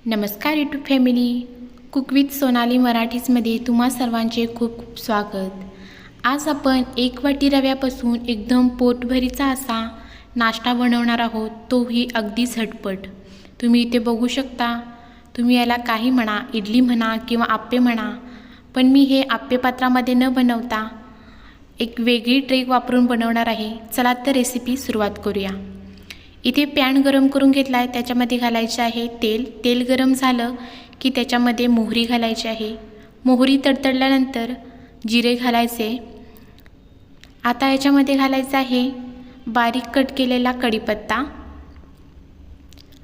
नमस्कार YouTube family, cook with Sonali मराठीजमध्ये तुम्हा सर्वांचे खूप खूप स्वागत। आज आपण 1 वाटी रव्यापासून एकदम पोटभरीचा असा नाश्ता बनवणार आहोत, तोही अगदी झटपट। तुम्ही इथे बघू शकता, तुम्ही याला काही म्हणा, इडली म्हणा किंवा आप्पे म्हणा, पण मी हे आप्पे पात्रामध्ये न बनवता एक वेगळी ट्रिक वापरून बनवणार आहे। चला तर रेसिपी सुरुवात करूया। इथे पॅन गरम करून घेतला आहे, त्याच्यामध्ये घालायचे आहे तेल। तेल गरम झालं की त्याच्यामध्ये मोहरी घालायची आहे। मोहरी तडतडल्यानंतर जिरे घालायचे। आता याच्यामध्ये घालायचं आहे बारीक कट केलेला कढीपत्ता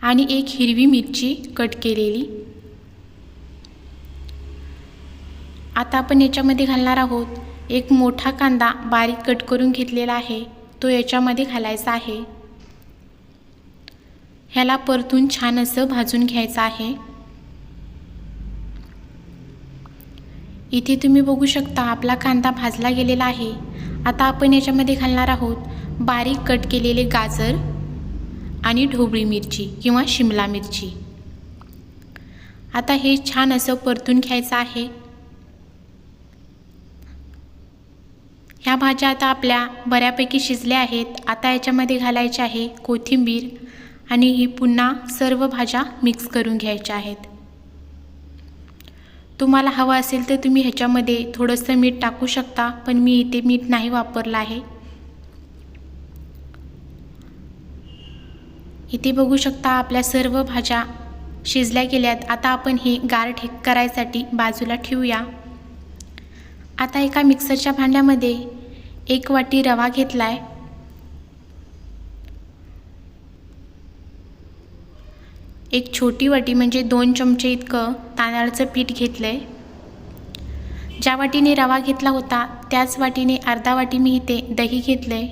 आणि एक हिरवी मिरची कट केलेली। आता आपण याच्यामध्ये घालणार आहोत एक मोठा कांदा बारीक कट करून घेतलेला आहे, तो याच्यामध्ये घालायचा आहे। ह्याला परतून छान असं भाजून घ्यायचं आहे। इथे तुम्ही बघू शकता आपला कांदा भाजला गेलेला आहे। आता आपण याच्यामध्ये घालणार आहोत बारीक कट केलेले गाजर आणि ढोबळी मिरची किंवा शिमला मिरची। आता हे छान असं परतून घ्यायचं आहे। ह्या भाज्या आता आपल्या बऱ्यापैकी शिजल्या आहेत। आता याच्यामध्ये घालायचे आहे कोथिंबीर आणि ही पुन्हा सर्व भाज्या मिक्स करून घ्यायच्या आहेत। तुम्हाला हवं असेल तर तुम्ही ह्याच्यामध्ये थोडंसं मीठ टाकू शकता, पण मी इथे मीठ नाही वापरलं आहे। इथे बघू शकता आपल्या सर्व भाज्या शिजल्या गेल्यात। आता आपण हे गार करायसाठी बाजूला ठेवूया। आता एका मिक्सरच्या भांड्यामध्ये 1 वाटी रवा घेतलाय। एक छोटी वाटी म्हणजे 2 चमचे इतकं तांदळाचं पीठ घेतलंय। ज्या वाटीने रवा घेतला होता त्याच वाटीने अर्धा वाटी मी इथे दही घेतलंय।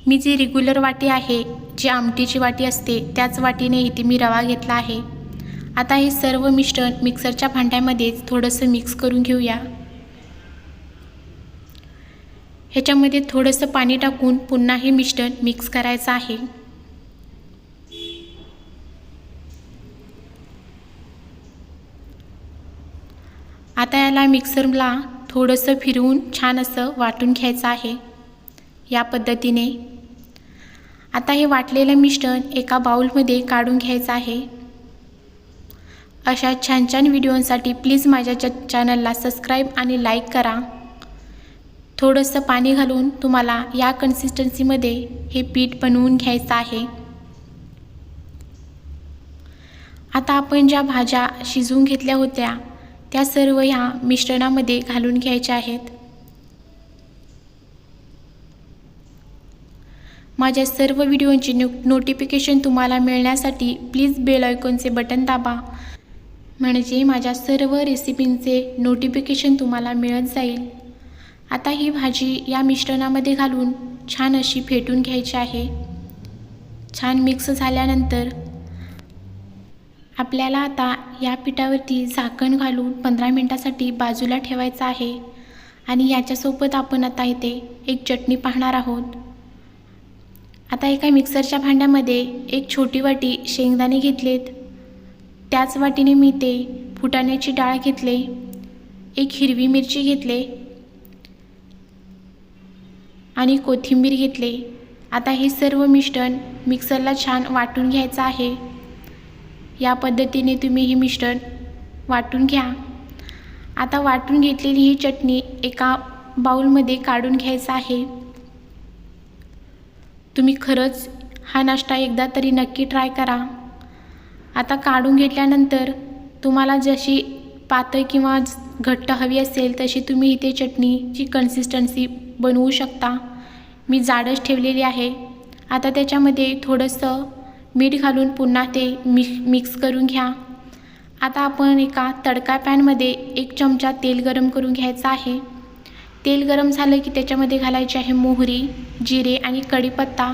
मी जी रेग्युलर वाटी आहे, जी आमटीची वाटी असते, त्याच वाटीने इथे मी रवा घेतला आहे। आता हे सर्व मिश्रण मिक्सरच्या भांड्यामध्येच थोडंसं मिक्स करून घेऊया। ह्याच्यामध्ये थोडंसं पाणी टाकून पुन्हा हे मिश्रण मिक्स करायचं आहे। आता याला मिक्सरला थोडंसं फिरवून छान असं वाटून घ्यायचं आहे या पद्धतीने। आता हे वाटलेलं मिश्रण एका बाउलमध्ये काढून घ्यायचं आहे। अशा छान छान व्हिडिओसाठी प्लीज माझ्या चॅनलला सबस्क्राईब आणि लाईक करा। थोडंसं पाणी घालून तुम्हाला या कन्सिस्टन्सीमध्ये हे पीठ बनवून घ्यायचं आहे। आता आपण ज्या भाज्या शिजवून घेतल्या होत्या त्या सर्व ह्या मिश्रणामध्ये घालून घ्यायच्या आहेत। माझ्या सर्व व्हिडिओंची नोटिफिकेशन तुम्हाला मिळण्यासाठी प्लीज बेल आयकॉनचे बटन दाबा, म्हणजे माझ्या सर्व रेसिपींचे नोटिफिकेशन तुम्हाला मिळत जाईल। आता ही भाजी या मिश्रणामध्ये घालून छान अशी फेटून घ्यायची आहे। छान मिक्स झाल्यानंतर आपल्याला आता या पिठावरती झाकण घालून 15 मिनिटांसाठी बाजूला ठेवायचं आहे। आणि याच्यासोबत आपण आता इथे एक चटणी पाहणार आहोत। आता एका मिक्सरच्या भांड्यामध्ये एक छोटी वाटी शेंगदाणे घेतलेत, त्याच वाटीने मी ते फुटाण्याची डाळ घेतले, एक हिरवी मिरची घेतले आणि कोथिंबीर घेतले। आता हे सर्व मिश्रण मिक्सरला छान वाटून घ्यायचं आहे। या पद्धतीने तुम्ही हे मिश्रण वाटून घ्या। आता वाटून घेतलेली ही चटणी एका बाउलमध्ये काढून घ्यायचं आहे। तुम्ही खरंच हा नाश्ता एकदा तरी नक्की ट्राय करा। आता काढून घेतल्यानंतर तुम्हाला जशी पातळ किंवा घट्ट हवी असेल तशी तुम्ही इथे चटणीची कन्सिस्टन्सी बनवू शकता। मी जाडच ठेवलेली आहे। आता त्याच्यामध्ये थोडंसं मीठ घालून पुन्हा ते मिक्स करून घ्या। आता आपण एका तडका पॅनमध्ये 1 चमचा तेल गरम करून घ्यायचं आहे। तेल गरम झालं की त्याच्यामध्ये घालायचे आहे मोहरी, जिरे आणि कढीपत्ता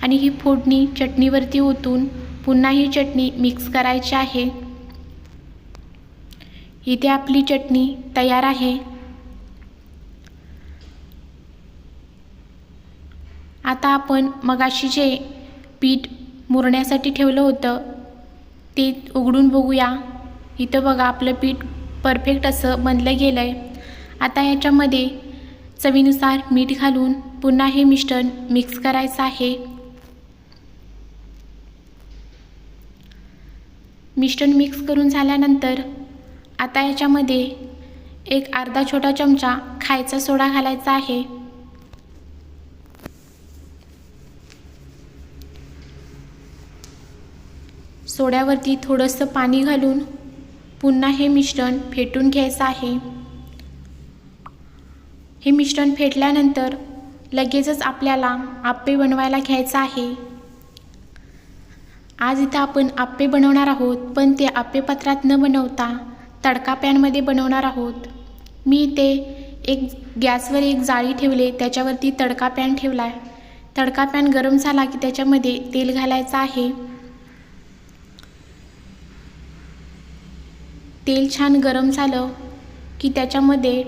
आणि ही फोडणी चटणीवरती ओतून पुन्हा ही चटणी मिक्स करायची आहे। इथे आपली चटणी तयार आहे। आता आपण मगाशी जे पीठ मुरण्यासाठी ठेवलं होतं ते उघडून बघूया. इथं बघा आपलं पीठ परफेक्ट असं बनलं गेलं आहे. आता ह्याच्यामध्ये चवीनुसार मीठ घालून पुन्हा हे मिश्रण मिक्स करायचं आहे. मिश्रण मिक्स करून झाल्यानंतर आता ह्याच्यामध्ये एक अर्धा छोटा चमचा खायचा सोडा घालायचा आहे. सोड्यावरती थोडंसं पाणी घालून पुन्हा हे मिश्रण फेटून घ्यायचं आहे. हे मिश्रण फेटल्यानंतर लगेचच आपल्याला आप्पे बनवायला घ्यायचं आहे. आज इथं आपण आप्पे बनवणार आहोत, पण ते आप्पे पात्रात न बनवता तडका पॅनमध्ये बनवणार आहोत. मी इथे गॅसवर एक जाळी ठेवले, त्याच्यावरती तडका पॅन ठेवला आहे. तडका पॅन गरम झाला की त्याच्यामध्ये तेल घालायचं आहे. तेल छान गरम झालं की त्याच्यामध्ये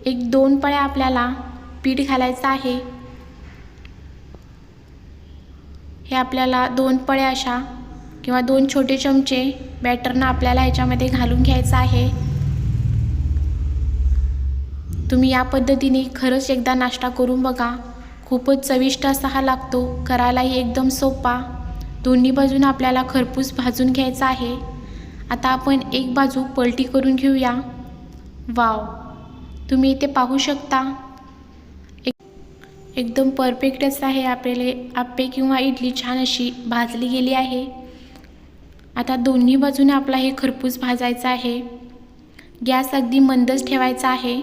1-2 पळ्या आपल्याला पीठ घालायचं आहे. हे आपल्याला 2 पळ्या अशा किंवा 2 छोटे चमचे बॅटरनं आपल्याला ह्याच्यामध्ये घालून घ्यायचं आहे. तुम्ही या पद्धतीने खरंच एकदा नाश्ता करून बघा. खूपच चविष्ट असा हा लागतो, करायलाही एकदम सोपा. दोन्ही बाजून आपल्याला खरपूस भाजून घ्यायचं आहे. आता आपण एक बाजू पलटी करून घेऊया. वाव, तुम्ही इथे पाहू शकता एकदम परफेक्ट असं आहे. आपले आप्पे किंवा इडली छान अशी भाजली गेली आहे. आता दोन्ही बाजूने आपला हे खरपूस भाजायचं आहे. गॅस अगदी मंदच ठेवायचा आहे.